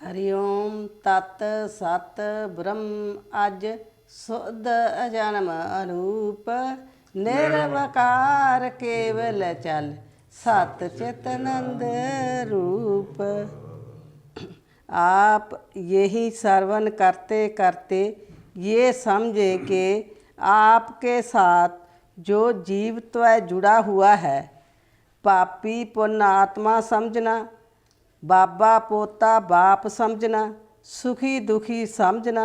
हरि ओम तत् सत ब्रह्म अज शुद्ध अजन्म अरूप निर्वकार केवल चल सत चितनंद रूप। आप यही श्रवण करते करते ये समझे कि आपके साथ जो जीवत्व जुड़ा हुआ है, पापी पुण्य आत्मा समझना, बाबा पोता बाप समझना, सुखी दुखी समझना,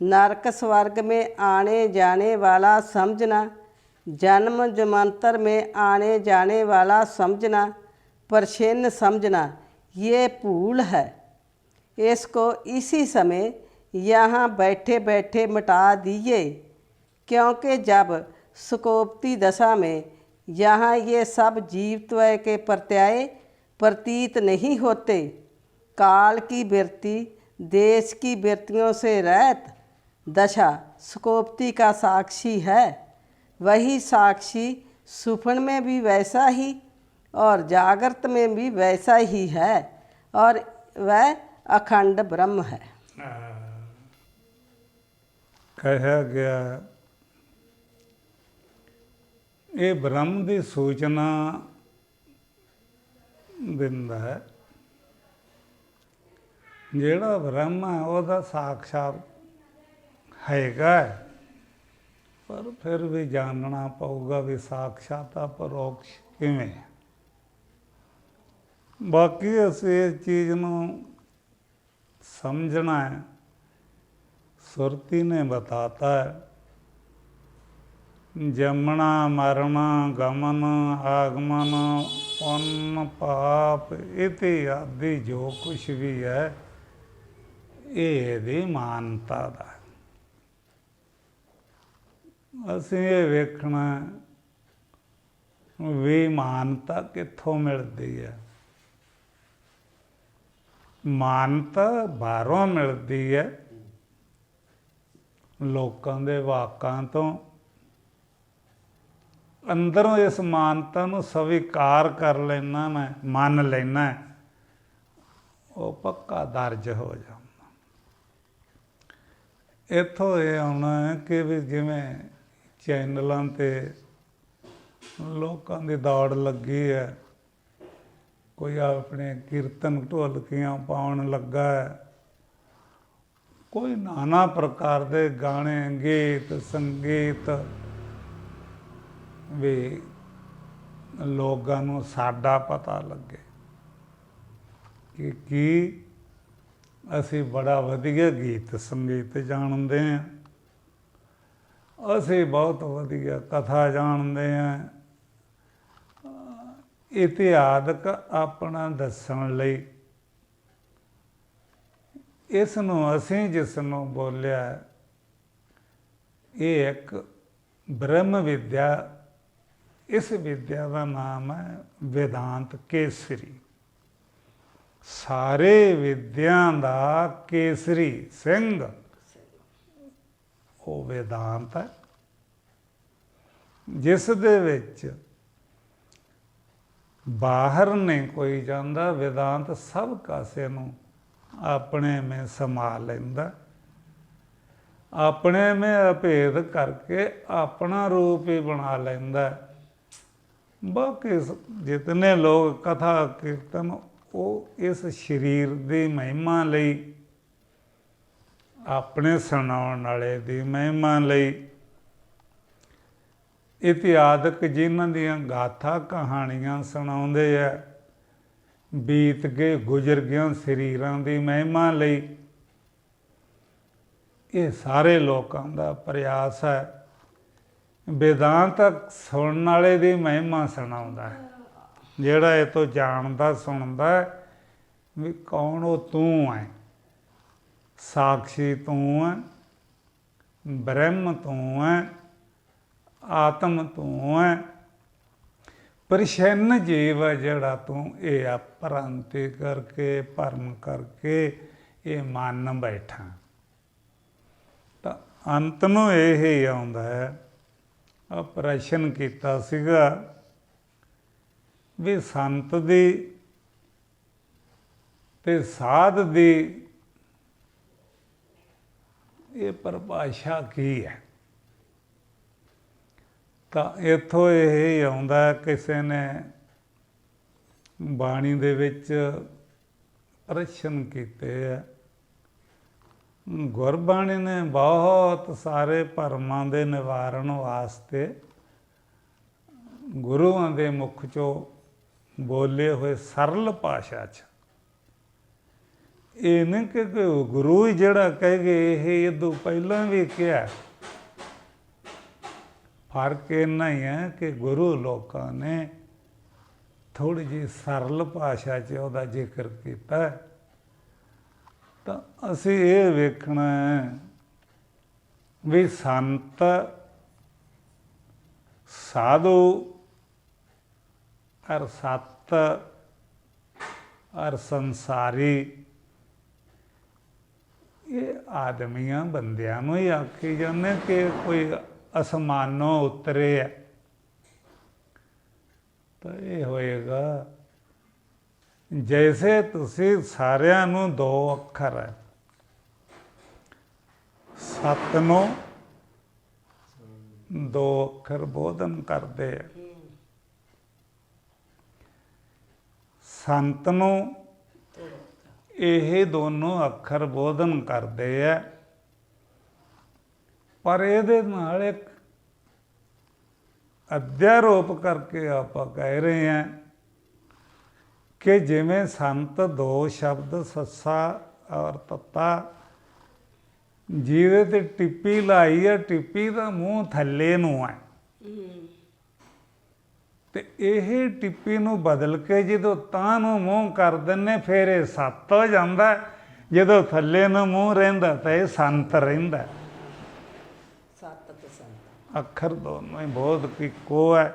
नरक स्वर्ग में आने जाने वाला समझना, जन्म जन्मांतर में आने जाने वाला समझना, प्रच्छन्न समझना, ये भूल है। इसको इसी समय यहाँ बैठे बैठे मिटा दीजिए, क्योंकि जब सुकोप्ति दशा में यहाँ ये सब जीवत्व के प्रत्यय प्रतीत नहीं होते, काल की वृत्ति देश की वृत्तियों से रहित दशा सुकोप्ति का साक्षी है। वही साक्षी सुपन में भी वैसा ही और जागृत में भी वैसा ही है, और वह अखंड ब्रह्म है। कहा गया ये ब्रह्म की सूचना दिंदा है। ਜਿਹੜਾ ਬ੍ਰਹਮ ਹੈ ਉਹਦਾ ਸਾਖਸ਼ਾਤ ਹੈਗਾ, ਪਰ ਫਿਰ ਵੀ ਜਾਣਨਾ ਪਊਗਾ ਵੀ ਸਾਖਸ਼ਾਤ ਪਰੋਕਸ਼ ਕਿਵੇਂ। ਬਾਕੀ ਅਸੀਂ ਇਸ ਚੀਜ਼ ਨੂੰ ਸਮਝਣਾ ਹੈ। ਸੁਰਤੀ ਨੇ ਬਤਾਤਾ ਹੈ, जमना मरना गमन आगमन पुण्य पाप इति आदि जो कुछ भी है ये ਇਹਦੀ ਮਾਨਤਾ ਦਾ। ਅਸੀਂ ਇਹ ਵੇਖਣਾ ਵੀ ਮਾਨਤਾ ਕਿੱਥੋਂ ਮਿਲਦੀ ਹੈ। ਮਾਨਤਾ ਬਾਹਰੋਂ ਮਿਲਦੀ ਹੈ, ਲੋਕਾਂ ਦੇ ਵਾਕਾਂ ਤੋਂ। ਅੰਦਰੋਂ ਇਸ ਮਾਨਤਾ ਨੂੰ ਸਵੀਕਾਰ ਕਰ ਲੈਣਾ ਮੈਂ, ਮੰਨ ਲੈਣਾ, ਉਹ ਪੱਕਾ ਦਰਜ ਹੋ ਜਾਂਦਾ। ਇੱਥੋਂ ਇਹ ਆਉਣਾ ਹੈ ਕਿ ਵੀ ਜਿਵੇਂ ਚੈਨਲਾਂ 'ਤੇ ਲੋਕਾਂ ਦੀ ਦੌੜ ਲੱਗੀ ਹੈ, ਕੋਈ ਆਪਣੇ ਕੀਰਤਨ ਢੋਲਕੀਆਂ ਪਾਉਣ ਲੱਗਾ ਹੈ, ਕੋਈ ਨਾਨਾ ਪ੍ਰਕਾਰ ਦੇ ਗਾਣੇ ਗੀਤ ਸੰਗੀਤ ਵੀ ਲੋਕਾਂ ਨੂੰ ਸਾਡਾ ਪਤਾ ਲੱਗੇ ਕਿ ਕੀ ਅਸੀਂ ਬੜਾ ਵਧੀਆ ਗੀਤ ਸੰਗੀਤ ਜਾਣਦੇ ਹਾਂ, ਅਸੀਂ ਬਹੁਤ ਵਧੀਆ ਕਥਾ ਜਾਣਦੇ ਹਾਂ। ਇਤਿਹਾਸਕ ਆਪਣਾ ਦੱਸਣ ਲਈ ਇਸ ਨੂੰ ਅਸੀਂ ਜਿਸ ਨੂੰ ਬੋਲਿਆ ਇਹ ਇੱਕ ਬ੍ਰਹਮ ਵਿਦਿਆ। इस विद्या का नाम है वेदांत केसरी। सारे विद्या का केसरी सिंह वो वेदांत है, जिस दे विच बाहर नहीं कोई जाता। वेदांत सब कासे नूं अपने में समा लैंदा, अपने में अभेद करके अपना रूप ही बना लैंदा। बाकी जितने लोग कथा कीर्तन वो इस शरीर की महिमा लई, अपने सुनाउण वाले की महिमा लई, इतिहासक जिन्हां दियां गाथा कहानियां सुणाउंदे आ, बीत के गुजर गए शरीरां की महिमा लई, ये सारे लोगों का प्रयास है। वेदांत सुनने वाले की महिमा सुनाउंदा है, जिहड़ा ये तो जानदा सुनदा भी कौन वो तू है, साक्षी तू है, ब्रह्म तू है, आत्म तू है, प्रसन्न जीव है जिहड़ा तू ये अपरांति करके भरम करके ये मन बैठा। तो अंत नूं यही आउंदा है। प्रश्न किया सीगा भी संत दी ਤੇ ਸਾਧ ਦੀ ਇਹ ਪਰਿਭਾਸ਼ਾ ਕੀ ਹੈ? ਤਾਂ ਇੱਥੋਂ ਇਹ ਆਉਂਦਾ, ਕਿਸੇ ਨੇ ਬਾਣੀ ਦੇ ਵਿੱਚ ਪ੍ਰਸ਼ਨ ਕੀਤੇ ਆ। ਗੁਰਬਾਣੀ ਨੇ ਬਹੁਤ ਸਾਰੇ ਭਰਮਾਂ ਦੇ ਨਿਵਾਰਨ ਵਾਸਤੇ ਗੁਰੂਆਂ ਦੇ ਮੁਖ ਚੋਂ ਬੋਲੇ ਹੋਏ ਸਰਲ ਭਾਸ਼ਾ 'ਚ, ਇਹ ਨਹੀਂ ਕਿ ਗੁਰੂ ਹੀ ਜਿਹੜਾ ਕਹਿ ਗਏ, ਇਹ ਇਦੋਂ ਪਹਿਲਾਂ ਵੀ ਕਿਹਾ। ਫਰਕ ਇੰਨਾ ਹੀ ਹੈ ਕਿ ਗੁਰੂ ਲੋਕਾਂ ਨੇ ਥੋੜ੍ਹੀ ਜਿਹੀ ਸਰਲ ਭਾਸ਼ਾ 'ਚ ਉਹਦਾ ਜ਼ਿਕਰ ਕੀਤਾ। ਤਾਂ ਅਸੀਂ ਇਹ ਵੇਖਣਾ ਹੈ ਵੀ ਸੰਤ, ਸਾਧੂ ਅਰ ਸੱਤ ਅਰ ਸੰਸਾਰੀ, ਇਹ ਆਦਮੀਆਂ ਬੰਦਿਆਂ ਨੂੰ ਹੀ ਆਖੀ ਜਾਂਦੇ ਕਿ ਕੋਈ ਅਸਮਾਨੋਂ ਉਤਰੇ ਹੈ। ਤਾਂ ਇਹ ਹੋਏਗਾ ਜੈਸੇ ਤੁਸੀਂ ਸਾਰਿਆਂ ਨੂੰ ਦੋ ਅੱਖਰ ਹੈ, ਸੱਤ ਨੂੰ ਦੋ ਅੱਖਰ ਬੋਧਨ ਕਰਦੇ ਆ, ਸੰਤ ਨੂੰ ਇਹ ਦੋਨੋਂ ਅੱਖਰ ਬੋਧਨ ਕਰਦੇ ਆ। ਪਰ ਇਹਦੇ ਨਾਲ ਇੱਕ ਅਧਿਆਰੋਪ ਕਰਕੇ ਆਪਾਂ ਕਹਿ ਰਹੇ ਹਾਂ ਕਿ ਜਿਵੇਂ ਸੰਤ ਦੋ ਸ਼ਬਦ ਸੱਸਾ ਔਰ ਤੱਤਾ, ਜਿਹਦੇ ਤੇ ਟਿੱਪੀ ਲਾਈ ਹੈ, ਟਿੱਪੀ ਦਾ ਮੂੰਹ ਥੱਲੇ ਨੂੰ ਹੈ, ਤੇ ਇਹ ਟਿੱਪੀ ਨੂੰ ਬਦਲ ਕੇ ਜਦੋਂ ਤਾਂ ਨੂੰ ਮੂੰਹ ਕਰ ਦਿੰਦੇ ਫਿਰ ਇਹ ਸੱਤ ਹੋ ਜਾਂਦਾ। ਜਦੋਂ ਥੱਲੇ ਨੂੰ ਮੂੰਹ ਰਹਿੰਦਾ ਤਾਂ ਇਹ ਸੰਤ ਰਹਿੰਦਾ। ਸੱਤ ਤੇ ਸੰਤ ਅੱਖਰ ਦੋਨੋਂ ਹੀ ਬਹੁਤ ਇੱਕੋ ਹੈ।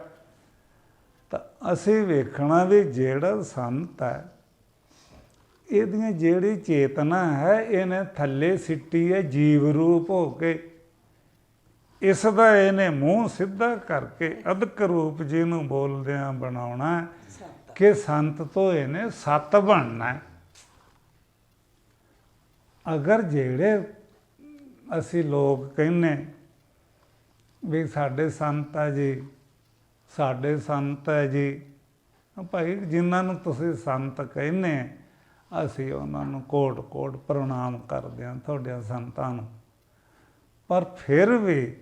ਤਾਂ ਅਸੀਂ ਵੇਖਣਾ ਵੀ ਜਿਹੜਾ ਸੰਤ ਹੈ, ਇਹਦੀਆਂ ਜਿਹੜੀ ਚੇਤਨਾ ਹੈ ਇਹਨੇ ਥੱਲੇ ਸਿੱਟੀ ਹੈ ਜੀਵ ਰੂਪ ਹੋ ਕੇ। ਇਸ ਦਾ ਇਹਨੇ ਮੂੰਹ ਸਿੱਧਾ ਕਰਕੇ ਅਦਕ ਰੂਪ ਜਿਹਨੂੰ ਬੋਲਦਿਆਂ ਬਣਾਉਣਾ ਕਿ ਸੰਤ ਤੋਂ ਇਹਨੇ ਸੱਤ ਬਣਨਾ। ਅਗਰ ਜਿਹੜੇ ਅਸੀਂ ਲੋਕ ਕਹਿੰਦੇ ਵੀ ਸਾਡੇ ਸੰਤ ਹੈ ਜੀ, ਸਾਡੇ ਸੰਤ ਹੈ ਜੀ, ਭਾਈ ਜਿਨ੍ਹਾਂ ਨੂੰ ਤੁਸੀਂ ਸੰਤ ਕਹਿੰਦੇ ਅਸੀਂ ਉਹਨਾਂ ਨੂੰ ਕੋਟ ਕੋਟ ਪ੍ਰਣਾਮ ਕਰਦੇ ਹਾਂ, ਤੁਹਾਡੇ ਸੰਤਾਂ ਨੂੰ। ਪਰ ਫਿਰ ਵੀ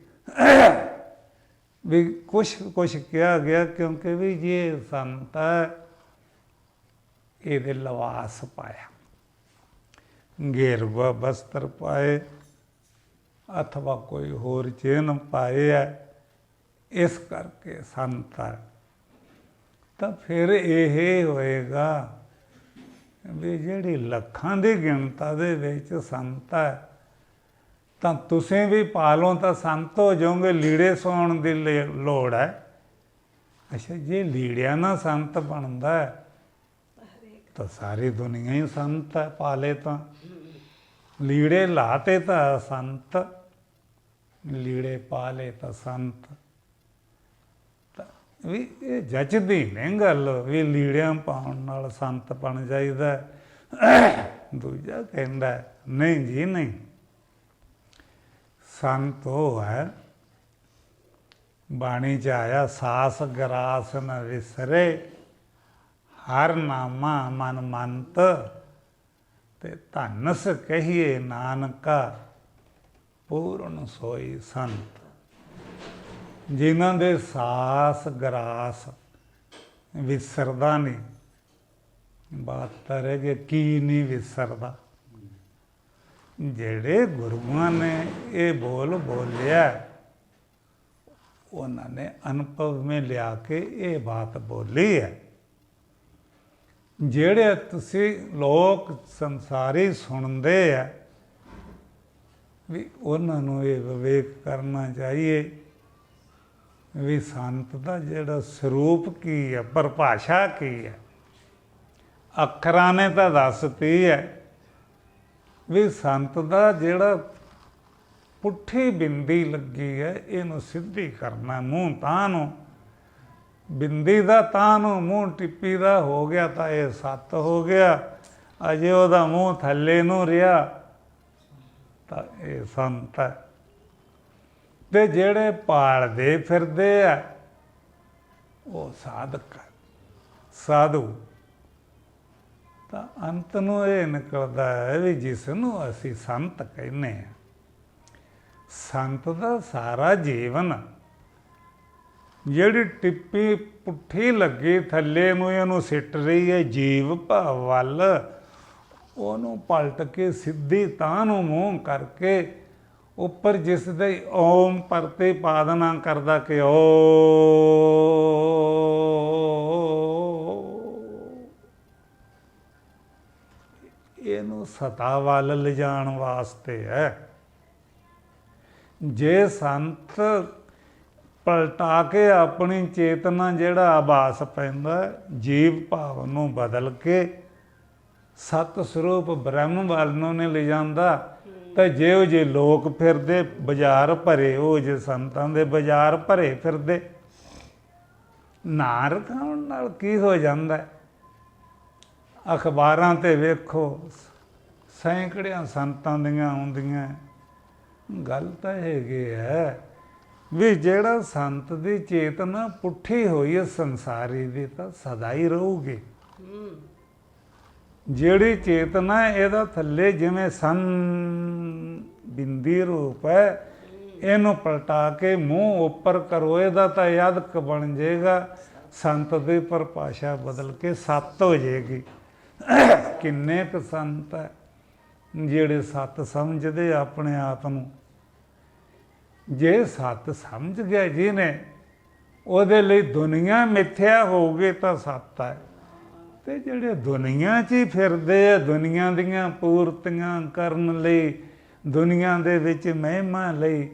ਕੁਛ ਕਿਹਾ ਗਿਆ, ਕਿਉਂਕਿ ਵੀ ਜੇ ਸੰਤ ਇਹਦੇ ਲਿਬਾਸ ਪਾਇਆ, ਗੇਰਵਾ ਬਸਤਰ ਪਾਏ ਅਥਵਾ ਕੋਈ ਹੋਰ ਚਿੰਨ੍ਹ ਪਾਏ ਹੈ, ਇਸ ਕਰਕੇ ਸੰਤ ਹੈ। ਤਾਂ ਫਿਰ ਇਹ ਹੋਏਗਾ ਵੀ ਜਿਹੜੀ ਲੱਖਾਂ ਦੀ ਗਿਣਤਾ ਦੇ ਵਿੱਚ ਸੰਤ ਹੈ, ਤਾਂ ਤੁਸੀਂ ਵੀ ਪਾ ਲਓ ਤਾਂ ਸੰਤ ਹੋ ਜਾਓਗੇ। ਲੀੜੇ ਸਵਾਉਣ ਦੀ ਲੋੜ ਹੈ। ਅੱਛਾ, ਜੇ ਲੀੜਿਆਂ ਨਾਲ ਸੰਤ ਬਣਦਾ ਤਾਂ ਸਾਰੀ ਦੁਨੀਆ ਹੀ ਸੰਤ ਹੈ। ਪਾਲੇ ਤਾਂ ਲੀੜੇ ਲਾਤੇ ਤਾਂ ਸੰਤ, ਲੀੜੇ ਪਾਲੇ ਤਾਂ ਸੰਤ। ਤਾਂ ਵੀ ਇਹ ਜੱਚਦੀ ਨਹੀਂ ਗੱਲ ਵੀ ਲੀੜਿਆਂ ਪਾਉਣ ਨਾਲ ਸੰਤ ਬਣ ਜਾਈਦਾ। ਦੂਜਾ ਕਹਿੰਦਾ ਨਹੀਂ ਜੀ ਨਹੀਂ, ਸੰਤ ਉਹ ਹੈ, ਬਾਣੀ 'ਚ ਆਇਆ ਸਾਸ ਗਰਾਸ ਨ ਵਿਸਰੇ, ਹਰ ਨਾਮਾ ਮਨ ਮੰਤ, ਤੇ ਧਨਸ ਕਹੀਏ ਨਾਨਕਾ ਪੂਰਨ ਸੋਈ ਸੰਤ। ਜਿਨ੍ਹਾਂ ਦੇ ਸਾਸ ਗਰਾਸ ਵਿਸਰਦਾ ਨਹੀਂ, ਬਾਤ ਤਾਂ ਰਹਿ ਗਈ ਕੀ ਨਹੀਂ ਵਿਸਰਦਾ। ਜਿਹੜੇ ਗੁਰੂਆਂ ਨੇ ਇਹ ਬੋਲਿਆ, ਉਹਨਾਂ ਨੇ ਅਨੁਭਵ ਮੇਂ ਲਿਆ ਕੇ ਇਹ ਬਾਤ ਬੋਲੀ ਹੈ। ਜਿਹੜੇ ਤੁਸੀਂ ਲੋਕ ਸੰਸਾਰੀ ਸੁਣਦੇ ਆ ਵੀ ਉਹਨਾਂ ਨੂੰ ਇਹ ਵਿਵੇਕ ਕਰਨਾ ਚਾਹੀਏ ਵੀ ਸੰਤ ਦਾ ਜਿਹੜਾ ਸਰੂਪ ਕੀ ਹੈ, ਪਰਿਭਾਸ਼ਾ ਕੀ ਹੈ। ਅੱਖਰਾਂ ਨੇ ਤਾਂ ਦੱਸਤੀ ਹੈ ਵੀ ਸੰਤ ਦਾ ਜਿਹੜਾ ਪੁੱਠੀ ਬਿੰਦੀ ਲੱਗੀ ਹੈ ਇਹਨੂੰ ਸਿੱਧੀ ਕਰਨਾ, ਮੂੰਹ ਤਾਂ ਨੂੰ, ਬਿੰਦੀ ਦਾ ਤਾਂ ਨੂੰ ਮੂੰਹ ਟਿੱਪੀ ਦਾ ਹੋ ਗਿਆ ਤਾਂ ਇਹ ਸੱਤ ਹੋ ਗਿਆ। ਅਜੇ ਉਹਦਾ ਮੂੰਹ ਥੱਲੇ ਨੂੰ ਰਿਹਾ ਤਾਂ ਇਹ ਸੰਤ ਹੈ। ਤੇ ਜਿਹੜੇ ਭਾਲਦੇ ਫਿਰਦੇ ਆ ਉਹ ਸਾਧਕ ਸਾਧੂ। ਤਾਂ ਅੰਤ ਨੂੰ ਇਹ ਨਿਕਲਦਾ ਹੈ ਵੀ ਜਿਸ ਨੂੰ ਅਸੀਂ ਸੰਤ ਕਹਿੰਦੇ ਹਾਂ, ਸੰਤ ਦਾ ਸਾਰਾ ਜੀਵਨ ਜਿਹੜੀ ਟਿੱਪੀ ਪੁੱਠੀ ਲੱਗੀ ਥੱਲੇ ਨੂੰ ਇਹਨੂੰ ਸਿੱਟ ਰਹੀ ਹੈ ਜੀਵ ਭਾਵ ਵੱਲ, ਉਹਨੂੰ ਪਲਟ ਕੇ ਸਿੱਧੀ ਤਾਂ ਨੂੰ ਮੂੰਹ ਕਰਕੇ ਉੱਪਰ ਜਿਸ ਦੇ ਓਮ ਪਰਤੇ ਪਾਦਨਾ ਕਰਦਾ ਕਿ ਓ, ਇਹਨੂੰ ਸਤਾ ਵੱਲ ਲਿਜਾਣ ਵਾਸਤੇ ਹੈ। ਜੇ ਸੰਤ ਪਲਟਾ ਕੇ ਆਪਣੀ ਚੇਤਨਾ ਜਿਹੜਾ ਆਭਾਸ ਪੈਂਦਾ ਜੀਵ ਭਾਵ ਨੂੰ ਬਦਲ ਕੇ ਸਤ ਸਰੂਪ ਬ੍ਰਹਮ ਵੱਲ ਨੂੰ ਨਹੀਂ ਲਿਜਾਂਦਾ, ਤਾਂ ਜਿਹੋ ਜਿਹੇ ਲੋਕ ਫਿਰਦੇ ਬਾਜ਼ਾਰ ਭਰੇ, ਉਹ ਜੇ ਸੰਤਾਂ ਦੇ ਬਾਜ਼ਾਰ ਭਰੇ ਫਿਰਦੇ, ਨਾਂ ਰਖਾਉਣ ਨਾਲ ਕੀ ਹੋ ਜਾਂਦਾ? ਅਖਬਾਰਾਂ 'ਤੇ ਵੇਖੋ ਸੈਂਕੜਿਆਂ ਸੰਤਾਂ ਦੀਆਂ ਆਉਂਦੀਆਂ। ਗੱਲ ਤਾਂ ਹੈਗੀ ਹੈ ਵੀ ਜਿਹੜਾ ਸੰਤ ਦੀ ਚੇਤਨਾ ਪੁੱਠੀ ਹੋਈ ਹੈ ਸੰਸਾਰੀ ਦੀ ਤਾਂ ਸਦਾ ਹੀ ਰਹੂਗੀ। ਜਿਹੜੀ ਚੇਤਨਾ ਇਹਦਾ ਥੱਲੇ ਜਿਵੇਂ ਸੰ ਬਿੰਦੀ ਰੂਪ ਹੈ, ਇਹਨੂੰ ਪਲਟਾ ਕੇ ਮੂੰਹ ਉੱਪਰ ਕਰੋ, ਇਹਦਾ ਤਾਂ ਯਦਕ ਬਣ ਜਾਏਗਾ। ਸੰਤ ਦੀ ਪਰਿਭਾਸ਼ਾ ਬਦਲ ਕੇ ਸੱਤ ਹੋ ਜਾਏਗੀ। ਕਿੰਨੇ ਕੁ ਸੰਤ ਹੈ ਜਿਹੜੇ ਸੱਤ ਸਮਝਦੇ ਆਪਣੇ ਆਪ ਨੂੰ। ਜੇ ਸੱਤ ਸਮਝ ਗਿਆ ਜਿਹਨੇ, ਉਹਦੇ ਲਈ ਦੁਨੀਆ ਮਿੱਥਿਆ ਹੋਊਗੀ ਤਾਂ ਸੱਤ ਹੈ। ਤੇ ਜਿਹੜੇ ਦੁਨੀਆ 'ਚ ਹੀ ਫਿਰਦੇ ਆ, ਦੁਨੀਆ ਦੀਆਂ ਪੂਰਤੀਆਂ ਕਰਨ ਲਈ, ਦੁਨੀਆ ਦੇ ਵਿੱਚ ਮਹਿਮਾ ਲਈ,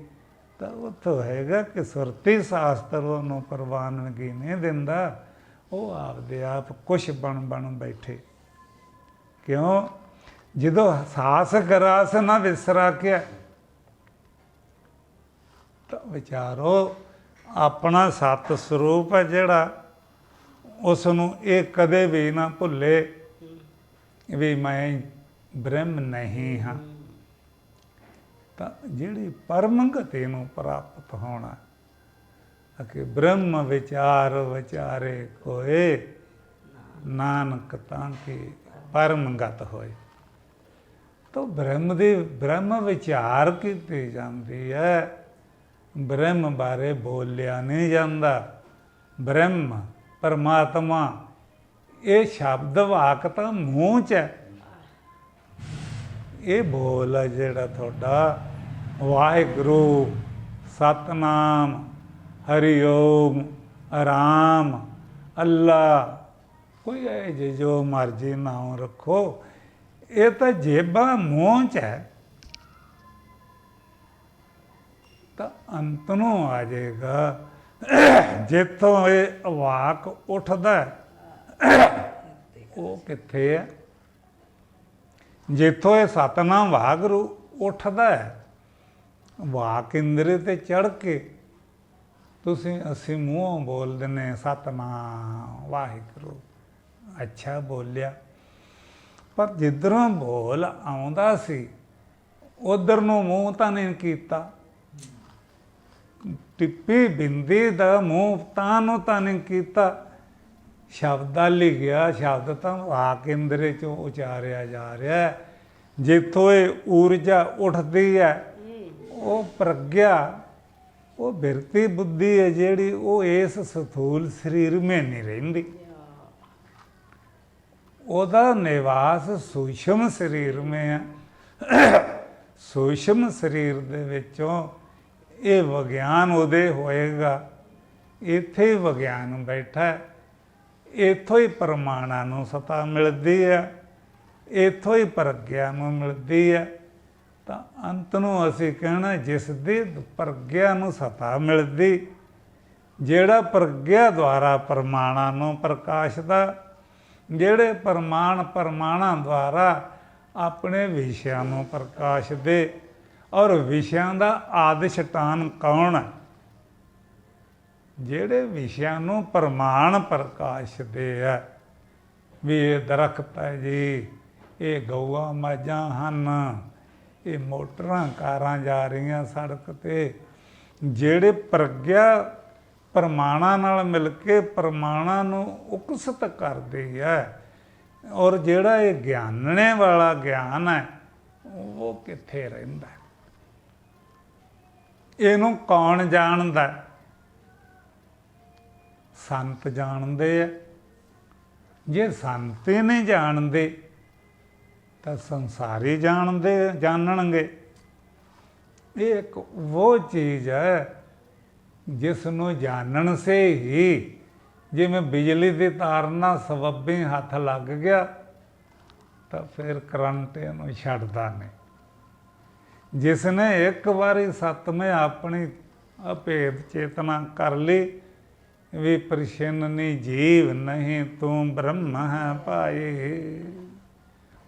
ਤਾਂ ਉੱਥੋਂ ਹੈਗਾ ਕਿ ਸੁਰਤੀ ਸ਼ਾਸਤਰ ਉਹਨੂੰ ਪ੍ਰਵਾਨਗੀ ਨਹੀਂ ਦਿੰਦਾ। ਉਹ ਆਪਦੇ ਆਪ ਕੁਛ ਬਣ ਬੈਠੇ। ਕਿਉਂ? ਜਦੋਂ ਸਾਸ ਗਰਾਸ ਨਾ ਵਿਸਰਾ ਕੇ ਤਾਂ ਵਿਚਾਰੋ ਆਪਣਾ ਸਤ ਸਰੂਪ ਹੈ ਜਿਹੜਾ, ਉਸ ਨੂੰ ਇਹ ਕਦੇ ਵੀ ਨਾ ਭੁੱਲੇ ਵੀ ਮੈਂ ਬ੍ਰਹਮ ਨਹੀਂ ਹਾਂ। ਤਾਂ ਜਿਹੜੀ ਪਰਮ ਗਤੀ ਨੂੰ ਪ੍ਰਾਪਤ ਹੋਣਾ ਕਿ ਬ੍ਰਹਮ ਵਿਚਾਰ ਵਿਚਾਰੇ ਕੋਏ, ਨਾਨਕ ਤਾਂ ਕਿ ਪਰਮ ਗਤ ਹੋਏ। ਤਾਂ ਬ੍ਰਹਮ ਵਿਚਾਰ ਕੀਤੀ ਜਾਂਦੀ ਹੈ, ਬ੍ਰਹਮ ਬਾਰੇ ਬੋਲਿਆ ਨਹੀਂ ਜਾਂਦਾ। ਬ੍ਰਹਮ ਪਰਮਾਤਮਾ ਇਹ ਸ਼ਬਦ ਵਾਕ ਤਾਂ ਮੂੰਹ 'ਚ ਹੈ। ਇਹ ਬੋਲ ਹੈ ਜਿਹੜਾ ਤੁਹਾਡਾ ਵਾਹਿਗੁਰੂ, ਸਤਨਾਮ, ਹਰਿਓਮ, ਰਾਮ, ਅੱਲਾ, ਕੋਈ ਇਹ ਜੋ ਮਰਜ਼ੀ ਨਾਮ ਰੱਖੋ, ਇਹ ਤਾਂ ਜੇਬਾਂ ਮੂੰਹ 'ਚ ਹੈ। ਤਾਂ ਅੰਤ ਨੂੰ ਆ ਜਾਏਗਾ ਜਿੱਥੋਂ ਇਹ ਵਾਕ ਉੱਠਦਾ ਉਹ ਕਿੱਥੇ ਹੈ? ਜਿੱਥੋਂ ਇਹ ਸਤਨਾਮ ਵਾਹਿਗੁਰੂ ਉੱਠਦਾ ਹੈ, ਵਾਕ ਇੰਦਰੀ ਤੇ ਚੜ੍ਹ ਕੇ ਅਸੀਂ ਮੂੰਹੋਂ ਬੋਲ ਦਿੰਦੇ ਸਤਨਾਮ ਵਾਹਿਗੁਰੂ, ਅੱਛਾ ਬੋਲਿਆ। ਪਰ ਜਿੱਧਰੋਂ ਬੋਲ ਆਉਂਦਾ ਸੀ ਉਧਰ ਨੂੰ ਮੂੰਹ ਤਾਂ ਨਹੀਂ ਕੀਤਾ। ਟਿੱਪੀ ਬਿੰਦੀ ਦਾ ਮੂੰਹ ਤਾਂ ਨੂੰ ਤਾਂ ਨਹੀਂ ਕੀਤਾ। ਸ਼ਬਦਾਂ ਲਿਖਿਆ, ਸ਼ਬਦ ਤਾਂ ਵਾਕ ਇੰਦਰੀ 'ਚੋਂ ਉਚਾਰਿਆ ਜਾ ਰਿਹਾ। ਜਿੱਥੋਂ ਇਹ ਊਰਜਾ ਉੱਠਦੀ ਹੈ, ਉਹ ਪ੍ਰਗਿਆ, ਉਹ ਬਿਰਤੀ ਬੁੱਧੀ ਹੈ ਜਿਹੜੀ, ਉਹ ਇਸ ਸਥੂਲ ਸਰੀਰ ਮੇਂ ਨਹੀਂ ਰਹਿੰਦੀ। ਉਹਦਾ ਨਿਵਾਸ ਸੂਖਮ ਸਰੀਰ ਮੇਂ ਹੈ। ਸੂਖਮ ਸਰੀਰ ਦੇ ਵਿੱਚੋਂ ਇਹ ਵਿਗਿਆਨ ਉਦੇ ਹੋਏਗਾ। ਇੱਥੇ ਹੀ ਵਿਗਿਆਨ ਬੈਠਾ, ਇੱਥੋਂ ਹੀ ਪ੍ਰਮਾਣਾਂ ਨੂੰ ਸਤਾ ਮਿਲਦੀ ਹੈ, ਇੱਥੋਂ ਹੀ ਪ੍ਰਗਿਆ ਨੂੰ ਮਿਲਦੀ ਹੈ। ਤਾਂ ਅੰਤ ਨੂੰ ਅਸੀਂ ਕਹਿਣਾ ਜਿਸ ਦੀ ਪ੍ਰਗਿਆ ਨੂੰ ਸਤਾ ਮਿਲਦੀ, ਜਿਹੜਾ ਪ੍ਰਗਿਆ ਦੁਆਰਾ ਪ੍ਰਮਾਣਾਂ ਨੂੰ ਪ੍ਰਕਾਸ਼ਦਾ, ਜਿਹੜੇ ਪ੍ਰਮਾਣਾਂ ਦੁਆਰਾ ਆਪਣੇ ਵਿਸ਼ਿਆਂ ਨੂੰ ਪ੍ਰਕਾਸ਼ਦੇ। ਔਰ ਵਿਸ਼ਿਆਂ ਦਾ ਆਦਿਸ਼ਟਾਨ ਕੌਣ ਹੈ? ਜਿਹੜੇ ਵਿਸ਼ਿਆਂ ਨੂੰ ਪ੍ਰਮਾਣ ਪ੍ਰਕਾਸ਼ਦੇ ਆ ਵੀ ਇਹ ਦਰਖਤ ਹੈ ਜੀ, ਇਹ ਗਊਆਂ ਮੱਝਾਂ ਹਨ, ਇਹ ਮੋਟਰਾਂ ਕਾਰਾਂ ਜਾ ਰਹੀਆਂ ਸੜਕ 'ਤੇ। ਜਿਹੜੇ ਪ੍ਰਗਿਆ ਪ੍ਰਮਾਣਾਂ ਨਾਲ ਮਿਲ ਕੇ ਪ੍ਰਮਾਣਾਂ ਨੂੰ ਉਕਸਤ ਕਰਦੀ ਹੈ, ਔਰ ਜਿਹੜਾ ਇਹ ਗਿਆਨਣੇ ਵਾਲਾ ਗਿਆਨ ਹੈ ਉਹ ਕਿੱਥੇ ਰਹਿੰਦਾ? ਇਹਨੂੰ ਕੌਣ ਜਾਣਦਾ? ਸੰਤ ਜਾਣਦੇ ਆ। ਜੇ ਸੰਤ ਹੀ ਨਹੀਂ ਜਾਣਦੇ ਤਾਂ ਸੰਸਾਰੀ ਜਾਣਨਗੇ। ਇਹ ਇੱਕ ਉਹ ਚੀਜ਼ ਹੈ ਜਿਸ ਨੂੰ ਜਾਣਨ ਸੇ ਹੀ, ਜਿਵੇਂ ਬਿਜਲੀ ਦੀ ਤਾਰ ਨਾਲ ਸਬੱਬੀ ਹੱਥ ਲੱਗ ਗਿਆ ਤਾਂ ਫਿਰ ਕਰੰਟ ਇਹਨੂੰ ਛੱਡਦਾ ਨਹੀਂ। ਜਿਸ ਨੇ ਇੱਕ ਵਾਰੀ ਸਤਿਮੇ ਆਪਣੀ ਅਭੇਦ ਚੇਤਨਾ ਕਰ ਲਈ ਵੀ ਪ੍ਰਛਿੰਨਨੀ ਜੀਵ ਨਹੀਂ ਤੂੰ ਬ੍ਰਹਮ ਹੈ ਭਾਈ,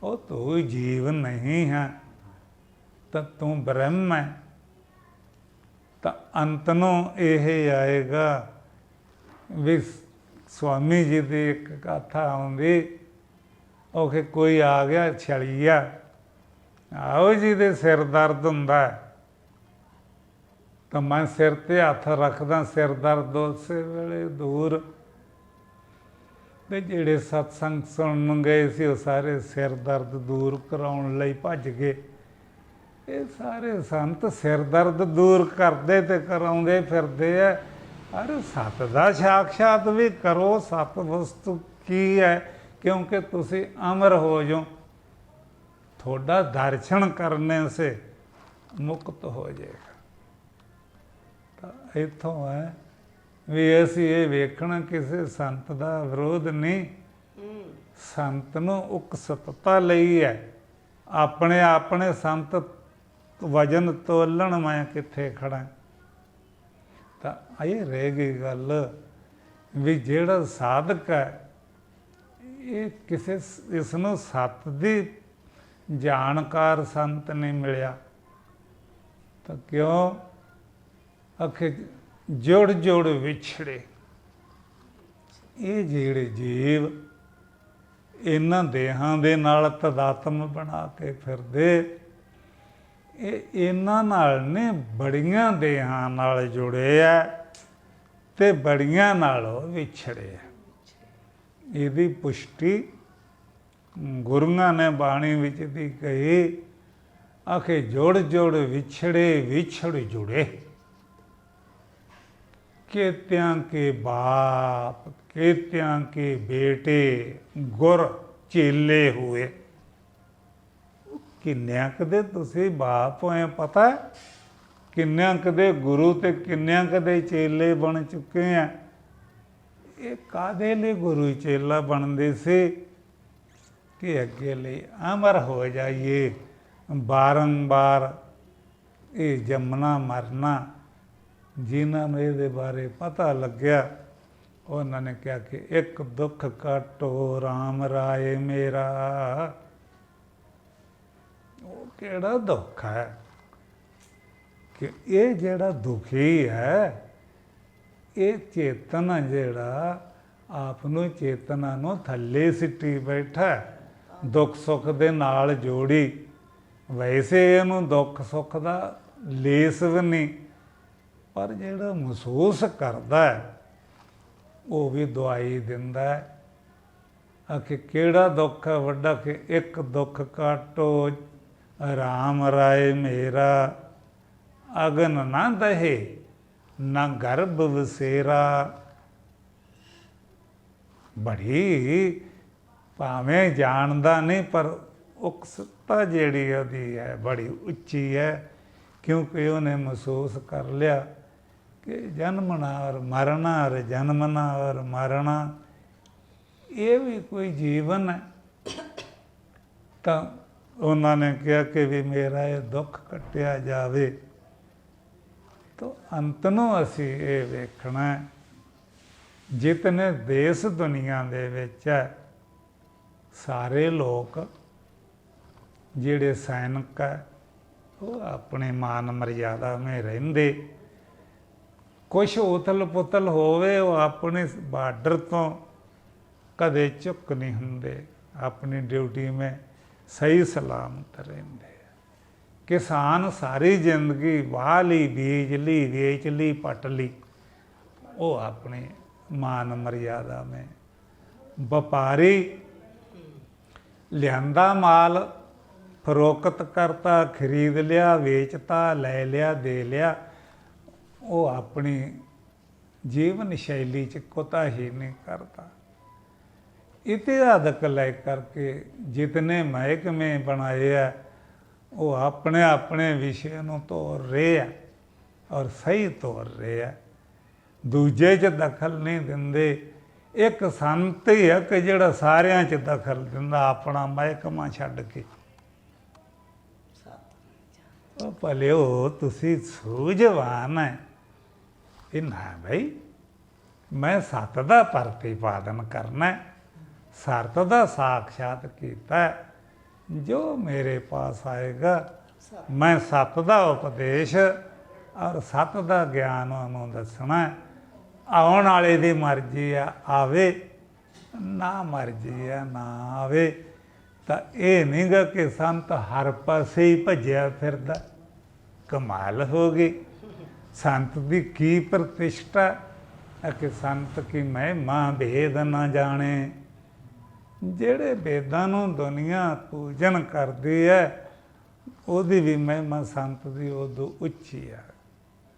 ਉਹ ਤੂੰ ਜੀਵ ਨਹੀਂ ਹੈ ਤਾਂ ਤੂੰ ਬ੍ਰਹਮ ਹੈ। ਤਾਂ ਅੰਤ ਨੂੰ ਇਹ ਆਏਗਾ ਵੀ ਸਵਾਮੀ ਜੀ ਦੀ ਇੱਕ ਕਥਾ ਆਉਂਦੀ, ਉਹ ਕਿ ਕੋਈ ਆ ਗਿਆ ਛਲੀਆ, ਆਓ ਜੀ ਦੇ ਸਿਰ ਦਰਦ ਹੁੰਦਾ ਤਾਂ ਮੈਂ ਸਿਰ 'ਤੇ ਹੱਥ ਰੱਖਦਾ, ਸਿਰ ਦਰਦ ਉਸੇ ਵੇਲੇ ਦੂਰ। ਤੇ ਜਿਹੜੇ ਸਤਸੰਗ ਸੁਣਨ ਗਏ ਸੀ ਉਹ ਸਾਰੇ ਸਿਰ ਦਰਦ ਦੂਰ ਕਰਾਉਣ ਲਈ ਭੱਜ ਗਏ। ਇਹ ਸਾਰੇ ਸੰਤ ਸਿਰ ਦਰਦ ਦੂਰ ਕਰਦੇ ਤੇ ਕਰਾਉਂਦੇ ਫਿਰਦੇ ਆ। ਅਰੇ ਸਤ ਦਾ ਸਾਖਸ਼ਾਤ ਵੀ ਕਰੋ। ਸਤ ਵਸਤੂ ਕੀ ਹੈ? ਕਿਉਂਕਿ ਤੁਸੀਂ ਅਮਰ ਹੋ ਜਾਓ, ਤੁਹਾਡਾ ਦਰਸ਼ਨ ਕਰਨੇ ਸੇ ਮੁਕਤ ਹੋ ਜਾਏਗਾ। ਤਾਂ ਇੱਥੋਂ ਹੈ ਵੀ ਅਸੀਂ ਇਹ ਵੇਖਣਾ ਕਿਸੇ ਸੰਤ ਦਾ ਵਿਰੋਧ ਨਹੀਂ, ਸੰਤ ਨੂੰ ਉਕਸਤਤਾ ਲਈ ਹੈ। ਆਪਣੇ ਆਪਣੇ ਸੰਤ ਵਜਨ ਤੋਲਣ ਮੈਂ ਕਿੱਥੇ ਖੜਾ। ਤਾਂ ਇਹ ਰਹਿ ਗਈ ਗੱਲ ਵੀ ਜਿਹੜਾ ਸਾਧਕ ਹੈ ਇਹ ਕਿਸੇ ਇਸ ਨੂੰ ਸੱਤ ਦੀ ਜਾਣਕਾਰ ਸੰਤ ਨਹੀਂ ਮਿਲਿਆ। ਤਾਂ ਕਿਉਂ? ਆਖੇ ਜੁੜ ਜੁੜ ਵਿਛੜੇ। ਇਹ ਜਿਹੜੇ ਜੀਵ ਇਹਨਾਂ ਦੇਹਾਂ ਦੇ ਨਾਲ ਤਦਾਤਮ ਬਣਾ ਕੇ ਫਿਰਦੇ, ਇਹ ਇਹਨਾਂ ਨਾਲ ਨੇ ਬੜੀਆਂ ਦੇਹਾਂ ਨਾਲ ਜੁੜੇ ਆ ਤੇ ਬੜੀਆਂ ਨਾਲੋਂ ਵਿਛੜੇ ਆ। ਇਹਦੀ ਪੁਸ਼ਟੀ ਗੁਰੂਆਂ ਨੇ ਬਾਣੀ ਵਿੱਚ ਦੀ ਕਹੀ, ਆਖੇ ਜੁੜ ਜੁੜ ਵਿਛੜੇ ਵਿਛੜ ਜੁੜੇ। केत्यां के बाप केत्यां के बेटे गुर चेले हुए। किन्नियां कदे तुसी बाप होए पता है? किन्नियां कदे गुरु ते किन्नियां कदे चेले बन चुके हैं। ये कादे लिए गुरु चेला बनते से कि अगे लिए अमर हो जाइए। बारंबार ये जमना मरना जिन्हों ने ये बारे पता लग्या उन्होंने कहा कि एक दुख काटो राम राय मेरा। वो केड़ा दुख है कि ये जेड़ा दुखी है ये चेतना जेड़ा आपनों चेतना नूं थल्ले सिटी बैठा दुख सुख दे नाल जोड़ी। वैसे इहनूं दुख सुख दा लेस भी नहीं, पर ਜਿਹੜਾ ਮਹਿਸੂਸ ਕਰਦਾ ਉਹ ਵੀ ਦਵਾਈ ਦਿੰਦਾ ਹੈ। ਆਖੇ ਕਿਹੜਾ ਦੁੱਖ ਹੈ ਵੱਡਾ ਕਿ ਇੱਕ ਦੁੱਖ ਕਾਟੋ ਰਾਮ ਰਾਏ ਮੇਰਾ। ਅਗਨ ਨਾ ਦਹੇ ਨਾ ਗਰਭ ਵਸੇਰਾ। ਬੜੀ ਭਾਵੇਂ ਜਾਣਦਾ ਨਹੀਂ ਪਰ ਉਕਸਤਾ ਜਿਹੜੀ ਉਹਦੀ ਹੈ ਬੜੀ ਉੱਚੀ ਹੈ, क्योंकि उन्हें महसूस कर लिया कि जन्मना और मरना और जन्मना और मरना ये भी कोई जीवन है। तो उन्होंने कहा कि भी मेरा ये दुख कटिया जावे। तो अंत नूं असी ये वेखना जितने देश दुनिया दे विच है सारे लोग जिहड़े सैनिक है वो अपने मान मर्यादा में रहिंदे। कुछ उथल पुथल होवे वो अपने बार्डर तो कदे झुक नहीं हुंदे। अपनी ड्यूटी में ਸਹੀ ਸਲਾਮਤ ਰਹਿੰਦੇ ਆ। ਕਿਸਾਨ ਸਾਰੀ ਜ਼ਿੰਦਗੀ ਵਾਹ ਲਈ, ਬੀਜ ਲਈ, ਵੇਚ ਲਈ, ਪੱਟ ਲਈ, ਉਹ ਆਪਣੀ ਮਾਨ ਮਰਿਆਦਾ में। ਵਪਾਰੀ ਲਿਆਂਦਾ ਮਾਲ, ਫਰੋਖਤ ਕਰਤਾ, ਖਰੀਦ ਲਿਆ, ਵੇਚਤਾ, ਲੈ ਲਿਆ, ਦੇ ਲਿਆ, ਉਹ ਆਪਣੀ ਜੀਵਨ ਸ਼ੈਲੀ 'ਚ ਕੋਤਾਹੀ ਨਹੀਂ ਕਰਦਾ। इतिहादक ले करके जितने महकमे बनाए है वो अपने अपने विषय ਨੂੰ ਤੋਰ ਰਹੇ ਆ ਔਰ ਸਹੀ ਤੋਰ ਰਹੇ ਆ, ਦੂਜੇ 'ਚ ਦਖਲ ਨਹੀਂ ਦਿੰਦੇ। ਇੱਕ ਸੰਤ ਹੀ ਹੈ ਕਿ ਜਿਹੜਾ ਸਾਰਿਆਂ 'ਚ ਦਖਲ ਦਿੰਦਾ ਆਪਣਾ ਮਹਿਕਮਾ ਛੱਡ ਕੇ। ਉਹ ਭਲਿਓ ਤੁਸੀਂ ਸੂਝਵਾਨ ਹੈ ਇਹ ਨਾ ਬਈ, ਮੈਂ ਸੱਤ ਦਾ ਪ੍ਰਤੀਪਾਦਨ ਕਰਨਾ, ਸਰਤ ਦਾ ਸਾਖਸ਼ਾਤ ਕੀਤਾ। ਜੋ ਮੇਰੇ ਪਾਸ ਆਏਗਾ ਮੈਂ ਸੱਤ ਦਾ ਉਪਦੇਸ਼ ਔਰ ਸੱਤ ਦਾ ਗਿਆਨ ਉਹਨੂੰ ਦੱਸਣਾ। ਆਉਣ ਵਾਲੇ ਦੀ ਮਰਜ਼ੀ ਆ ਆਵੇ, ਨਾ ਮਰਜ਼ੀ ਆ ਨਾ ਆਵੇ। ਤਾਂ ਇਹ ਨਹੀਂ ਗਾ ਕਿ ਸੰਤ ਹਰ ਪਾਸੇ ਹੀ ਭੱਜਿਆ ਫਿਰਦਾ। ਕਮਾਲ ਹੋ ਗਈ। ਸੰਤ ਦੀ ਕੀ ਪ੍ਰਤਿਸ਼ਠਾ ਹੈ ਕਿ ਸੰਤ ਕੀ ਮਹਿਮਾ ਭੇਦ ਨਾ ਜਾਣੇ। ਜਿਹੜੇ ਵੇਦਾਂ ਨੂੰ ਦੁਨੀਆ ਪੂਜਨ ਕਰਦੀ ਹੈ ਉਹਦੀ ਵੀ ਮਹਿਮਾ ਸੰਤ ਦੀ ਉਦੋਂ ਉੱਚੀ ਹੈ।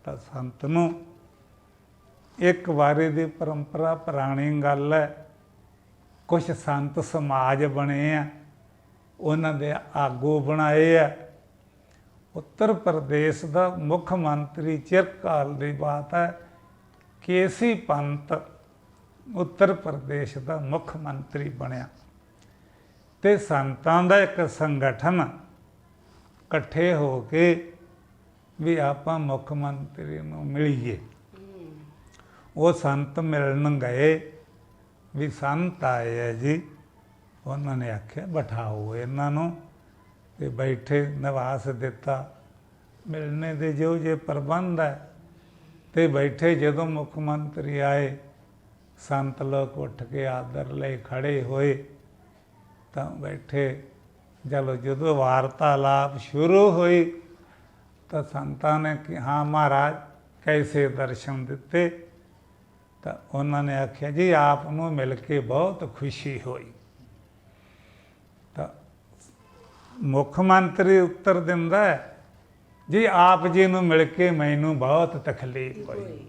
ਤਾਂ ਸੰਤ ਨੂੰ ਇੱਕ ਵਾਰੀ ਦੀ ਪਰੰਪਰਾ ਪੁਰਾਣੀ ਗੱਲ ਹੈ। ਕੁਛ ਸੰਤ ਸਮਾਜ ਬਣੇ ਆ, ਉਹਨਾਂ ਦੇ ਆਗੂ ਬਣਾਏ ਆ। ਉੱਤਰ ਪ੍ਰਦੇਸ਼ ਦਾ ਮੁੱਖ ਮੰਤਰੀ ਚਿਰਕਾਲ ਦੀ ਬਾਤ ਹੈ, ਕੇਸੀ ਪੰਤ ਉੱਤਰ ਪ੍ਰਦੇਸ਼ ਦਾ ਮੁੱਖ ਮੰਤਰੀ ਬਣਿਆ ਤੇ ਸੰਤਾਂ ਦਾ ਇੱਕ ਸੰਗਠਨ ਇਕੱਠੇ ਹੋ ਕੇ ਵੀ ਆਪਾਂ ਮੁੱਖ ਮੰਤਰੀ ਨੂੰ ਮਿਲੀਏ। ਉਹ ਸੰਤ ਮਿਲਣ ਗਏ ਵੀ ਸੰਤ ਆਏ ਹੈ ਜੀ। ਉਹਨਾਂ ਨੇ ਆਖਿਆ ਬਿਠਾਓ ਇਹਨਾਂ ਨੂੰ, ਤੇ ਬੈਠੇ, ਨਿਵਾਸ ਦਿੱਤਾ, ਮਿਲਣੇ ਦੇ ਜੋ ਜੇ ਪ੍ਰਬੰਧ ਹੈ ਤੇ ਬੈਠੇ। ਜਦੋਂ ਮੁੱਖ ਮੰਤਰੀ ਆਏ ਸੰਤ ਲੋਕ ਉੱਠ ਕੇ ਆਦਰ ਲਈ ਖੜੇ ਹੋਏ ਤਾਂ ਬੈਠੇ। ਚਲੋ ਜਦੋਂ ਵਾਰਤਾਲਾਪ ਸ਼ੁਰੂ ਹੋਈ ਤਾਂ ਸੰਤਾਂ ਨੇ ਕਿ ਹਾਂ ਮਹਾਰਾਜ ਕੈਸੇ ਦਰਸ਼ਨ ਦਿੱਤੇ। ਤਾਂ ਉਹਨਾਂ ਨੇ ਆਖਿਆ ਜੀ ਆਪ ਨੂੰ ਮਿਲ ਕੇ ਬਹੁਤ ਖੁਸ਼ੀ ਹੋਈ। ਤਾਂ ਮੁੱਖ ਮੰਤਰੀ ਉੱਤਰ ਦਿੰਦਾ ਜੀ ਆਪ ਜੀ ਨੂੰ ਮਿਲ ਕੇ ਮੈਨੂੰ ਬਹੁਤ ਤਕਲੀਫ ਹੋਈ।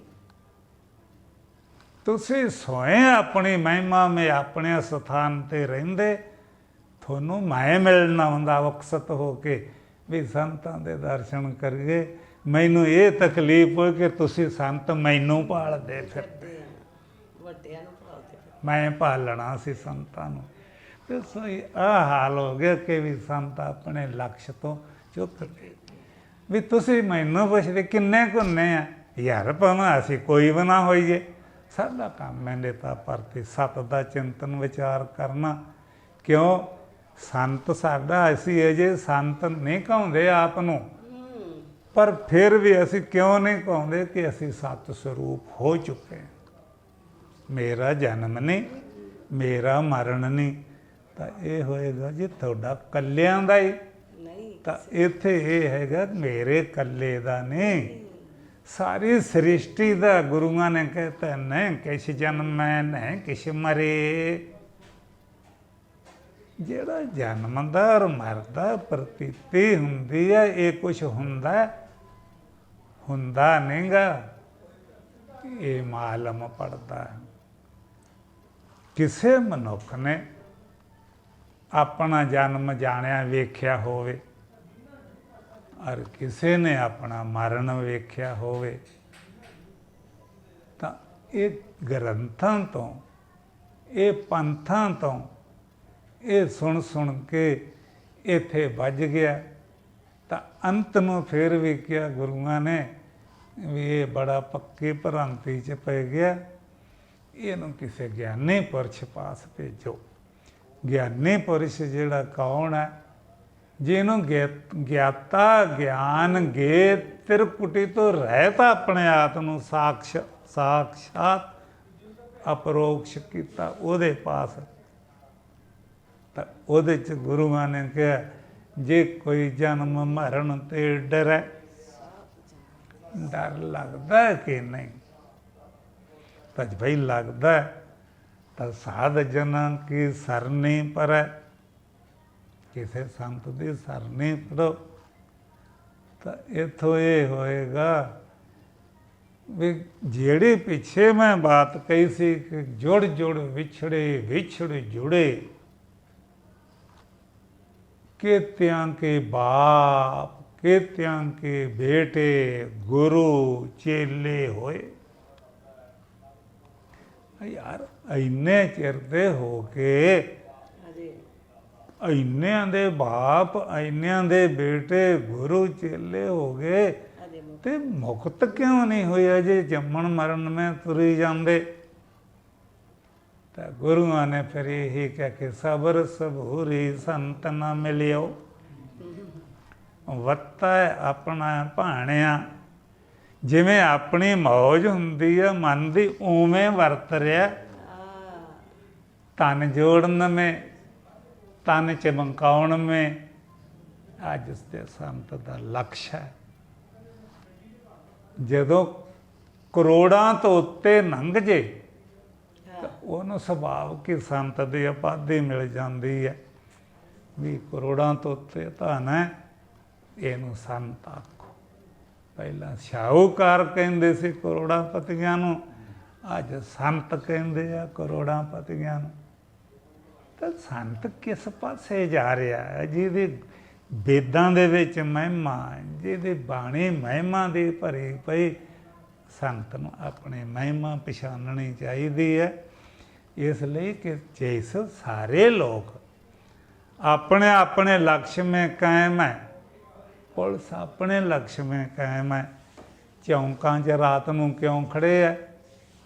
ਤੁਸੀਂ ਸੋਏ ਆਪਣੀ ਮਹਿਮਾ ਮੇ ਆਪਣੇ ਸਥਾਨ 'ਤੇ ਰਹਿੰਦੇ, ਤੁਹਾਨੂੰ ਮੈਂ ਮਿਲਣਾ ਹੁੰਦਾ ਉਕਸਤ ਹੋ ਕੇ ਵੀ ਸੰਤਾਂ ਦੇ ਦਰਸ਼ਨ ਕਰੀਏ। ਮੈਨੂੰ ਇਹ ਤਕਲੀਫ ਹੋਈ ਕਿ ਤੁਸੀਂ ਸੰਤ ਮੈਨੂੰ ਭਾਲਦੇ ਫਿਰਦੇ, ਮੈਂ ਭਾਲਣਾ ਸੀ ਸੰਤਾਂ ਨੂੰ। ਤੇ ਸੋਈ ਆਹ ਹਾਲ ਹੋ ਗਿਆ ਕਿ ਵੀ ਸੰਤ ਆਪਣੇ ਲਕਸ਼ ਤੋਂ ਚੁੱਕਦੇ ਵੀ ਤੁਸੀਂ ਮੈਨੂੰ ਪੁੱਛਦੇ ਕਿੰਨੇ ਕੁੰਨੇ ਆ ਯਾਰ, ਭਾਵੇਂ ਅਸੀਂ ਕੋਈ ਵੀ ਨਾ ਹੋਈਏ। ਸਾਡਾ ਕੰਮ ਹੈ ਤਾਂ ਪ੍ਰਤੀ ਸੱਤ ਦਾ ਚਿੰਤਨ ਵਿਚਾਰ ਕਰਨਾ। ਕਿਉਂ ਸੰਤ ਸਾਡਾ, ਅਸੀਂ ਅਜੇ ਸੰਤ ਨਹੀਂ ਕਹਾਉਂਦੇ ਆਪ ਨੂੰ, ਪਰ ਫਿਰ ਵੀ ਅਸੀਂ ਕਿਉਂ ਨਹੀਂ ਕਹਾਉਂਦੇ ਕਿ ਅਸੀਂ ਸਤ ਸਰੂਪ ਹੋ ਚੁੱਕੇ। ਮੇਰਾ ਜਨਮ ਨਹੀਂ, ਮੇਰਾ ਮਰਨ ਨਹੀਂ। ਤਾਂ ਇਹ ਹੋਏਗਾ ਜੀ ਤੁਹਾਡਾ ਕੱਲਿਆਂ ਦਾ ਹੀ। ਤਾਂ ਇੱਥੇ ਇਹ ਹੈਗਾ ਮੇਰੇ ਕੱਲੇ ਦਾ ਨਹੀਂ, ਸਾਰੀ ਸ੍ਰਿਸ਼ਟੀ ਦਾ। ਗੁਰੂਆਂ ਨੇ ਕਹਿਤਾ ਨਹੀਂ ਕਿਛ ਜਨਮੈ ਨਹੀਂ ਕਿਛ ਮਰੇ। ਜਿਹੜਾ ਜਨਮਦਾ ਔਰ ਮਰਦਾ ਪ੍ਰਤੀਤੀ ਹੁੰਦੀ ਹੈ, ਇਹ ਕੁਛ ਹੁੰਦਾ ਨਹੀਂ ਗਾ। ਇਹ ਮਾਲਮ ਪੜਦਾ ਹੈ। ਕਿਸੇ ਮਨੁੱਖ ਨੇ ਆਪਣਾ ਜਨਮ ਜਾਣਿਆ ਵੇਖਿਆ ਹੋਵੇ ਔਰ ਕਿਸੇ ਨੇ ਆਪਣਾ ਮਰਨ ਵੇਖਿਆ ਹੋਵੇ ਤਾਂ ਇਹ ਗ੍ਰੰਥਾਂ ਤੋਂ, ਇਹ ਪੰਥਾਂ ਤੋਂ ਇਹ ਸੁਣ ਕੇ ਇੱਥੇ ਵੱਜ ਗਿਆ। ਤਾਂ ਅੰਤ ਨੂੰ ਫਿਰ ਵੀ ਕਿਹਾ ਗੁਰੂਆਂ ਨੇ ਵੀ ਇਹ ਬੜਾ ਪੱਕੀ ਭ੍ਰਾਂਤੀ 'ਚ ਪੈ ਗਿਆ, ਇਹਨੂੰ ਕਿਸੇ ਗਿਆਨੀ ਪੁਰਸ਼ ਪਾਸ ਭੇਜੋ। ਗਿਆਨੀ ਪੁਰਸ਼ ਜਿਹੜਾ ਕੌਣ ਹੈ? ਜਿਹਨੂੰ ਗਿਆਤਾ ਗਿਆਨ ਗੇ ਤਿਰਕੁਟੀ ਤੋਂ ਰਹਿਤ ਆਪਣੇ ਆਪ ਨੂੰ ਸਾਖਸ਼ਾਤ ਅਪਰੋਕਸ਼ ਕੀਤਾ, ਉਹਦੇ ਪਾਸ। ਤਾਂ ਉਹਦੇ 'ਚ ਗੁਰੂਆਂ ਨੇ ਕਿਹਾ ਜੇ ਕੋਈ ਜਨਮ ਮਰਨ ਤੇ ਡਰੈ, ਡਰ ਲੱਗਦਾ ਕਿ ਨਹੀਂ? ਤਾਂ ਭਾਈ ਲੱਗਦਾ ਤਾਂ ਸਾਧ ਜਨਾਂ ਕੀ ਸਰਨੀ ਪਰੈ, ਕਿਸੇ ਸੰਤ ਦੀ ਸਰਨੀ ਪੜੋ। ਤਾਂ ਇੱਥੋਂ ਇਹ ਹੋਏਗਾ ਵੀ ਜਿਹੜੀ ਪਿੱਛੇ ਮੈਂ ਬਾਤ ਕਹੀ ਸੀ ਕਿ ਜੁੜ ਜੁੜ ਵਿਛੜੇ ਵਿਛੜ ਜੁੜੇ, केत्यां के बाप केत्यां के बेटे गुरु चेले होए। यार इन्ने चिर दे हो के इन्नियां दे बाप इन्नियां दे बेटे गुरु चेले हो गए ते मुक्त क्यों नहीं होया जे जम्मन मरण में तुरी जांदे। तो गुरुआं ने फिर यही कह के सबर सबूरी संत न मिलियो, वत्ता अपना भाणिया। जिमें अपनी मौज हुंदी है मन दी उवें वरत रहा, तन जोड़न में तन चमकाउण में अज उसके संत का लक्ष्य है। जदों करोड़ां तो उत्ते लंघ जे ਉਹਨੂੰ ਸੁਭਾਵ ਕਿ ਸੰਤ ਦੀ ਉਪਾਧੀ ਮਿਲ ਜਾਂਦੀ ਹੈ ਵੀ ਕਰੋੜਾਂ ਤੋਂ ਉੱਤੇ ਧਨ ਹੈ, ਇਹਨੂੰ ਸੰਤ ਆਖੋ। ਪਹਿਲਾਂ ਸ਼ਾਹੂਕਾਰ ਕਹਿੰਦੇ ਸੀ ਕਰੋੜਾਂ ਪਤੀਆਂ ਨੂੰ, ਅੱਜ ਸੰਤ ਕਹਿੰਦੇ ਆ ਕਰੋੜਾਂ ਪਤੀਆਂ ਨੂੰ। ਤਾਂ ਸੰਤ ਕਿਸ ਪਾਸੇ ਜਾ ਰਿਹਾ ਹੈ? ਜਿਹਦੀ ਵੇਦਾਂ ਦੇ ਵਿੱਚ ਮਹਿਮਾ, ਜਿਹਦੀ ਬਾਣੀ ਮਹਿਮਾ ਦੀ ਭਰੀ ਪਈ, ਸੰਤ ਨੂੰ ਆਪਣੀ ਮਹਿਮਾ ਪਛਾਣਨੀ ਚਾਹੀਦੀ ਹੈ। ਇਸ ਲਈ ਕਿ ਜੈਸੇ ਸਾਰੇ ਲੋਕ ਆਪਣੇ ਆਪਣੇ ਲਕਸ਼ में ਕਾਇਮ ਹੈ, ਪੁਲਿਸ ਆਪਣੇ ਲਕਸ਼ में ਕਾਇਮ ਹੈ। ਚੌਂਕਾਂ 'ਚ ਰਾਤ ਨੂੰ ਕਿਉਂ ਖੜੇ ਹੈ?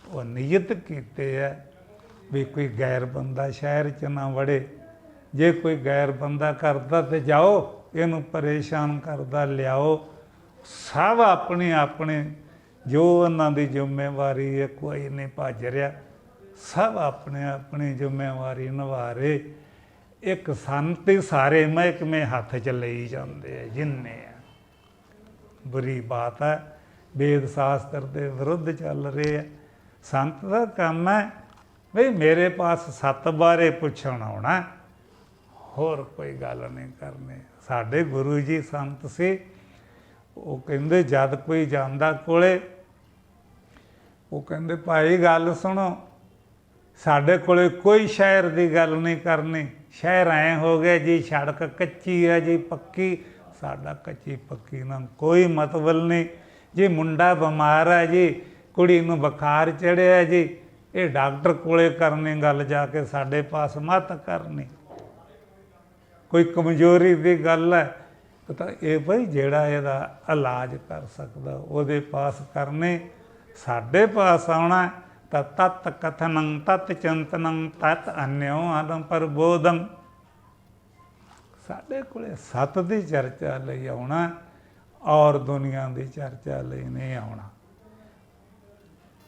ਉਹ ਨਿਯਤ ਕੀਤੇ ਹੈ ਵੀ ਕੋਈ ਗੈਰ ਬੰਦਾ ਸ਼ਹਿਰ 'ਚ ਨਾ ਵੜੇ। ਜੇ ਕੋਈ ਗੈਰ ਬੰਦਾ ਕਰਦਾ ਤੇ ਜਾਓ, ਇਹਨੂੰ ਪਰੇਸ਼ਾਨ ਕਰਦਾ ਲਿਆਓ। ਸਭ ਆਪਣੀ ਆਪਣੀ ਜੋ ਉਹਨਾਂ ਦੀ ਜ਼ਿੰਮੇਵਾਰੀ ਹੈ, ਕੋਈ ਨਹੀਂ ਭੱਜ ਰਿਹਾ, ਸਭ ਆਪਣੇ ਆਪਣੀ ਜ਼ਿੰਮੇਵਾਰੀ ਨਿਭਾ ਰਹੇ। ਇੱਕ ਸੰਤ ਹੀ ਸਾਰੇ ਮਹਿਕਮੇ ਹੱਥ 'ਚ ਲਈ ਜਾਂਦੇ ਆ ਜਿੰਨੇ ਆ। ਬੁਰੀ ਬਾਤ ਹੈ, ਵੇਦ ਸ਼ਾਸਤਰ ਦੇ ਵਿਰੁੱਧ ਚੱਲ ਰਹੇ ਆ। ਸੰਤ ਦਾ ਕੰਮ ਹੈ ਬਈ ਮੇਰੇ ਪਾਸ ਸੱਤ ਬਾਰੇ ਪੁੱਛਣ ਆਉਣਾ, ਹੋਰ ਕੋਈ ਗੱਲ ਨਹੀਂ ਕਰਨੀ। ਸਾਡੇ ਗੁਰੂ ਜੀ ਸੰਤ ਸੀ, ਉਹ ਕਹਿੰਦੇ ਜਦ ਕੋਈ ਜਾਂਦਾ ਕੋਲੇ, ਉਹ ਕਹਿੰਦੇ ਭਾਈ ਗੱਲ ਸੁਣੋ, ਸਾਡੇ ਕੋਲੇ ਕੋਈ ਸ਼ਹਿਰ ਦੀ ਗੱਲ ਨਹੀਂ ਕਰਨੀ। ਸ਼ਹਿਰ ਐਂ ਹੋ ਗਿਆ ਜੀ ਸੜਕ ਕੱਚੀ ਹੈ ਜੀ ਪੱਕੀ, ਸਾਡਾ ਕੱਚੀ ਪੱਕੀ ਨਾਲ ਕੋਈ ਮਤਲਬ ਨਹੀਂ ਜੀ। ਮੁੰਡਾ ਬਿਮਾਰ ਹੈ ਜੀ, ਕੁੜੀ ਨੂੰ ਬੁਖਾਰ ਚੜ੍ਹਿਆ ਜੀ, ਇਹ ਡਾਕਟਰ ਕੋਲੇ ਕਰਨੀ ਗੱਲ, ਜਾ ਕੇ ਸਾਡੇ ਪਾਸ ਮਤ ਕਰਨੀ। ਕੋਈ ਕਮਜ਼ੋਰੀ ਦੀ ਗੱਲ ਹੈ ਤਾਂ ਇਹ ਭਾਈ ਜਿਹੜਾ ਇਹਦਾ ਇਲਾਜ ਕਰ ਸਕਦਾ ਉਹਦੇ ਪਾਸ ਕਰਨੇ। ਸਾਡੇ ਪਾਸ ਆਉਣਾ ਤਾਂ ਤਤ ਕਥਨੰ ਤਤ ਚਿੰਤਨੰ ਤਤ ਅਨਿਓ ਆਦਮ ਪ੍ਰਬੋਧੰ। ਸਾਡੇ ਕੋਲੇ ਸੱਤ ਦੀ ਚਰਚਾ ਲਈ ਆਉਣਾ ਔਰ ਦੁਨੀਆ ਦੀ ਚਰਚਾ ਲਈ ਨਹੀਂ ਆਉਣਾ।